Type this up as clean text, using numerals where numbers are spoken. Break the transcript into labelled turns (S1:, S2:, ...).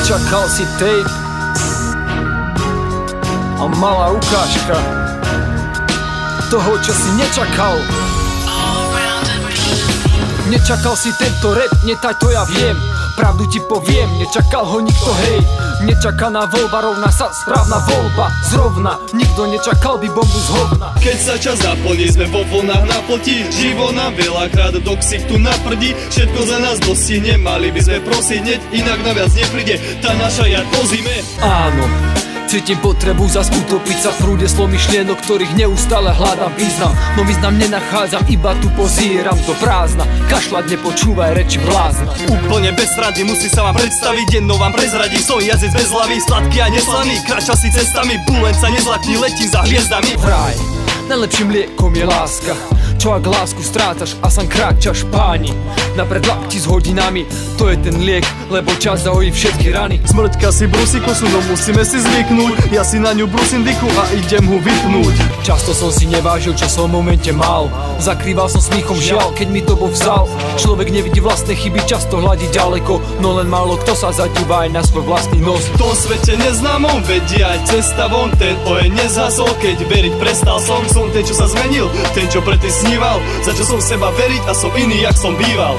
S1: Nečakal si tape a malá ukážka toho, čo si nečakal. Nečakal si tento rap, netaj to ja viem. Pravdu ti poviem, nečakal ho nikto, hej. Nečakaná voľba rovná sa správna voľba. Zrovna, nikto nečakal by bombu z hovna.
S2: Keď sa čas naplní, sme vo vlnách na ploti. Živo nám veľakrát do ksichtu naprdí. Všetko za nás dostihne, mali by sme prosiť hneď, inak naviac nepríde tá naša jar po zime.
S1: Áno, cítim potrebu zas utopiť sa v prúde slov myšlienok, ktorých neustále hľadám význam. No význam nenachádzam, iba tu pozieram do prázdna. Kašľať, nepočúvaj reči blázna.
S2: Úplne bez rady, musí sa vám predstaviť, jedno vám prezradí. Som jazdec bez hlavy, sladký a neslaný. Kráčal si cestami, bulen sa nezlakni, letím za hviezdami.
S1: Vraj, najlepším liekom je láska. Čo ak lásku strácaš a sam kráčaš páni na predlakti s hodinami, to je ten liek, lebo čas zahojí všetky rany.
S2: Smrťka si brúsi kosu, no musíme si zvyknúť. Ja si na ňu brúsim dychu a idem ho vypnúť.
S1: Často som si nevážil, čo som v momente mal. Zakrýval som smíchom žiaľ, keď mi to Boh vzal. Človek nevidí vlastné chyby, často hľadí ďaleko, no len málo kto sa zadíva aj na svoj vlastný nos.
S2: V tom svete neznámom vedie aj cesta von. Ten oheň nezhasol, keď veriť prestal som. Som ten, čo sa zmenil, ten, čo predtým sníval. Začal som seba veriť a som iný, jak som býval.